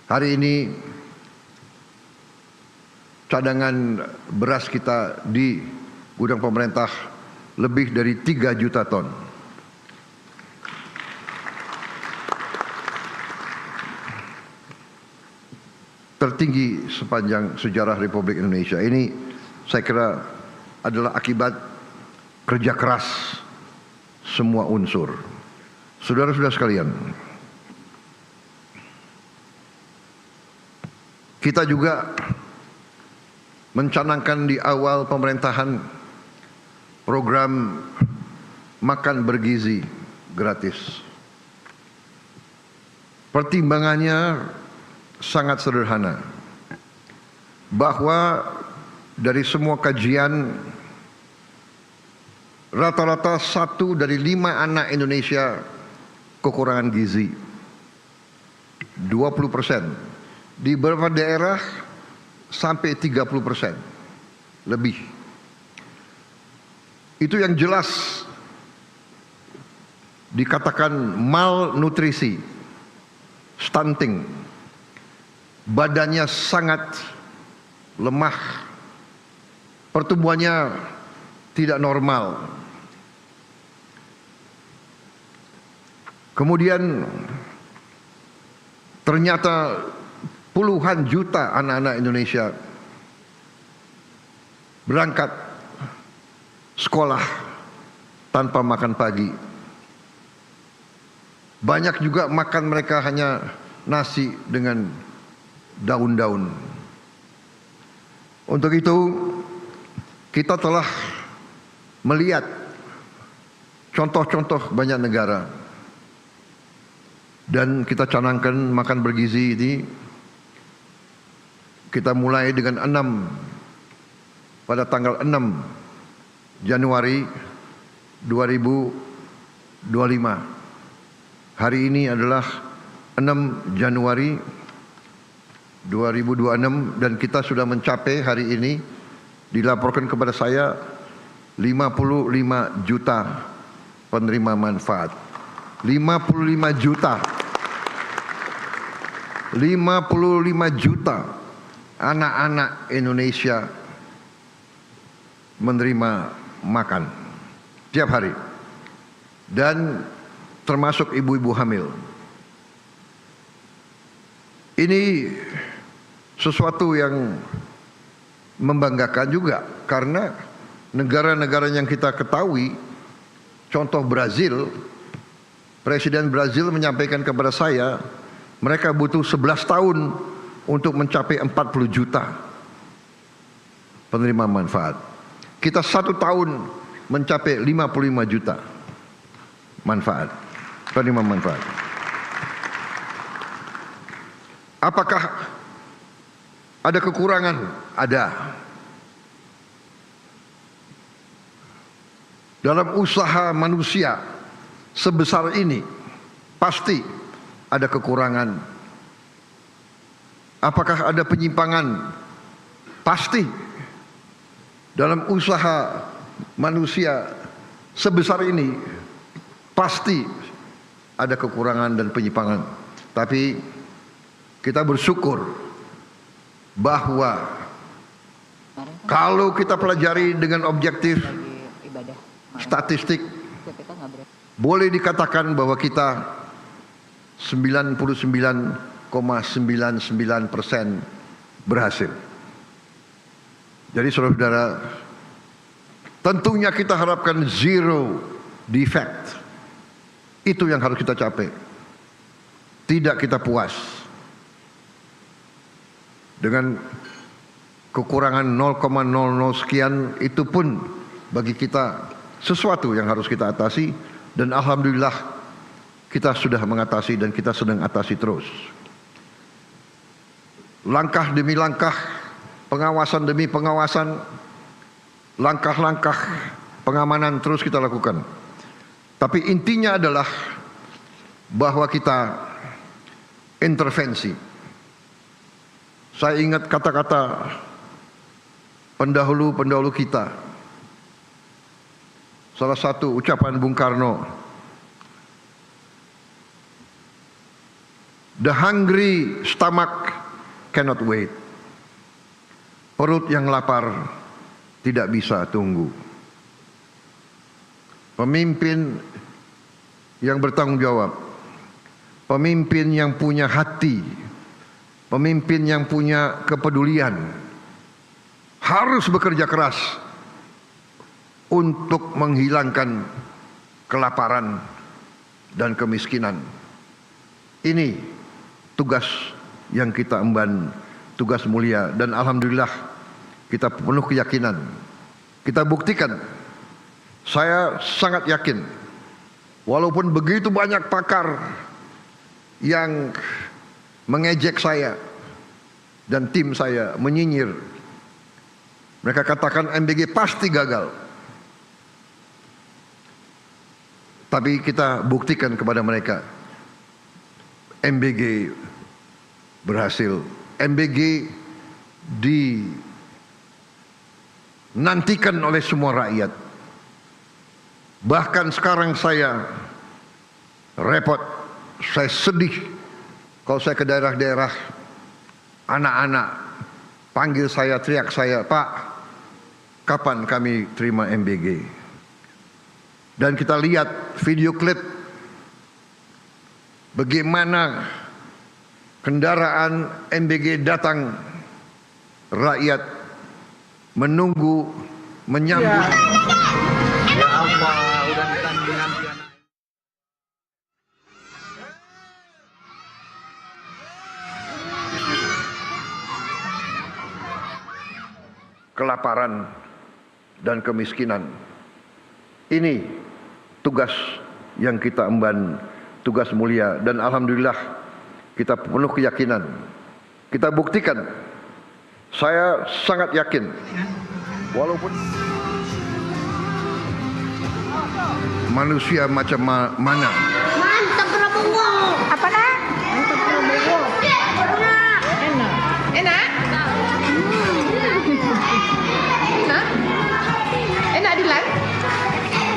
Hari ini cadangan beras kita di gudang pemerintah lebih dari 3 juta ton. Tertinggi sepanjang sejarah Republik Indonesia. Ini saya kira adalah akibat kerja keras semua unsur. Saudara-saudara sekalian, kita juga mencanangkan di awal pemerintahan program makan bergizi gratis. Pertimbangannya sangat sederhana, bahwa dari semua kajian rata-rata 1 dari 5 anak Indonesia kekurangan gizi. 20%. Di beberapa daerah sampai 30% lebih. Itu yang jelas dikatakan malnutrisi, stunting. Badannya sangat lemah, pertumbuhannya tidak normal. Kemudian ternyata puluhan juta anak-anak Indonesia berangkat sekolah tanpa makan pagi. Banyak juga makan mereka hanya nasi dengan daun-daun. Untuk itu kita telah melihat contoh-contoh banyak negara, dan kita canangkan makan bergizi ini. Kita mulai dengan 6 pada tanggal 6 Januari 2025. Hari ini adalah 6 Januari 2026 dan kita sudah mencapai hari ini, dilaporkan kepada saya 55 juta penerima manfaat. 55 juta. 55 juta anak-anak Indonesia menerima makan tiap hari, dan termasuk ibu-ibu hamil. Ini sesuatu yang membanggakan juga, karena negara-negara yang kita ketahui, contoh Brazil, Presiden Brazil menyampaikan kepada saya, mereka butuh 11 tahun untuk mencapai 40 juta penerima manfaat. Kita 1 tahun mencapai 55 juta penerima manfaat. Apakah ada kekurangan? Ada. Dalam usaha manusia sebesar ini pasti ada kekurangan. Apakah ada penyimpangan? Pasti. Dalam usaha manusia sebesar ini pasti ada kekurangan dan penyimpangan. Tapi kita bersyukur bahwa kalau kita pelajari dengan objektif statistik, boleh dikatakan bahwa kita 99,99% berhasil. Jadi saudara-saudara, tentunya kita harapkan zero defect. Itu yang harus kita capai. Tidak kita puas dengan kekurangan 0,00 sekian. Itu pun bagi kita sesuatu yang harus kita atasi, dan alhamdulillah kita sudah mengatasi dan kita sedang atasi terus. Langkah demi langkah, pengawasan demi pengawasan, langkah-langkah pengamanan terus kita lakukan. Tapi intinya adalah bahwa kita intervensi. Saya ingat kata-kata pendahulu-pendahulu kita. Salah satu ucapan Bung Karno, The hungry stomach cannot wait. Perut yang lapar tidak bisa tunggu. Pemimpin yang bertanggung jawab, pemimpin yang punya hati, pemimpin yang punya kepedulian harus bekerja keras untuk menghilangkan kelaparan dan kemiskinan. Ini tugas yang kita emban, tugas mulia, dan alhamdulillah kita penuh keyakinan. Kita buktikan. Saya sangat yakin, walaupun begitu banyak pakar yang mengejek saya dan tim saya, menyinyir, mereka katakan MBG pasti gagal. Tapi kita buktikan kepada mereka, MBG berhasil. MBG dinantikan oleh semua rakyat. Bahkan sekarang saya repot, saya sedih kalau saya ke daerah-daerah, anak-anak panggil saya, teriak saya, "Pak, kapan kami terima MBG?" Dan kita lihat video klip bagaimana kendaraan MBG datang, rakyat menunggu, menyambut. Ya Allah, udah ditandingan dia. Kelaparan dan kemiskinan. Ini tugas yang kita emban, tugas mulia, dan alhamdulillah kita penuh keyakinan. Kita buktikan. Saya sangat yakin, walaupun manusia macam mana. Mantap Prabowo. Apa nak? Mantap Prabowo. Enak. Enak. Enak. Enak Dilan.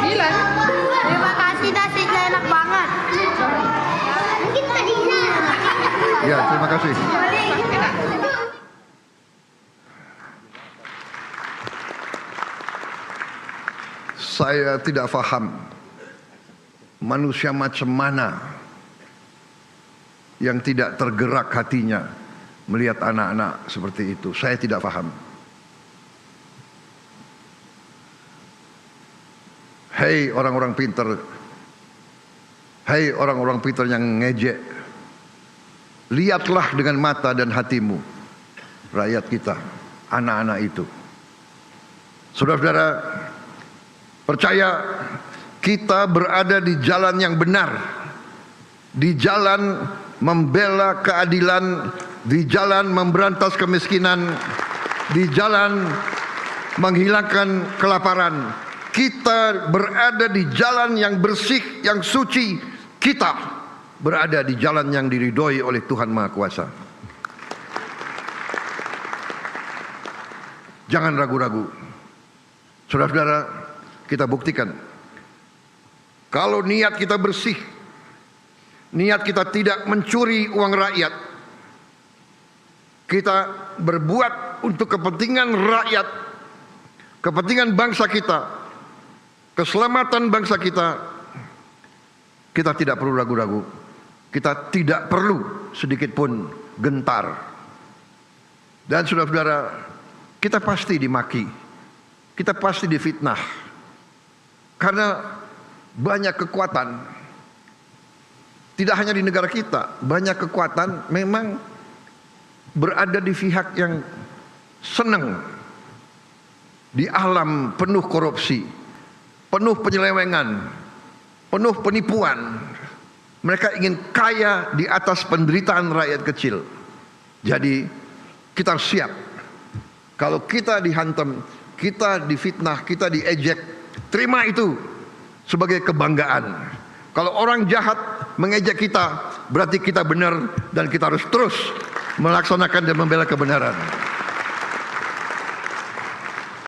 Dilan. Terima kasih nasinya enak banget. Mungkin tadinya. Ya, terima kasih. Enak. Saya tidak paham manusia macam mana yang tidak tergerak hatinya melihat anak-anak seperti itu. Saya tidak paham. Hei orang-orang pintar, hei orang-orang pintar yang ngejek, lihatlah dengan mata dan hatimu rakyat kita, anak-anak itu. Saudara-saudara, percaya kita berada di jalan yang benar, di jalan membela keadilan, di jalan memberantas kemiskinan, di jalan menghilangkan kelaparan. Kita berada di jalan yang bersih, yang suci. Kita berada di jalan yang diridhoi oleh Tuhan Maha Kuasa. Jangan ragu-ragu. Saudara-saudara, kita buktikan. Kalau niat kita bersih, niat kita tidak mencuri uang rakyat, kita berbuat untuk kepentingan rakyat, kepentingan bangsa kita, keselamatan bangsa kita, kita tidak perlu ragu-ragu. Kita tidak perlu sedikit pun gentar. Dan saudara-saudara, kita pasti dimaki, kita pasti difitnah, karena banyak kekuatan. Tidak hanya di negara kita, banyak kekuatan memang berada di pihak yang senang di alam penuh korupsi, penuh penyelewengan, penuh penipuan. Mereka ingin kaya di atas penderitaan rakyat kecil. Jadi kita harus siap. Kalau kita dihantam, kita difitnah, kita diejek, terima itu sebagai kebanggaan. Kalau orang jahat mengejek kita, berarti kita benar dan kita harus terus melaksanakan dan membela kebenaran.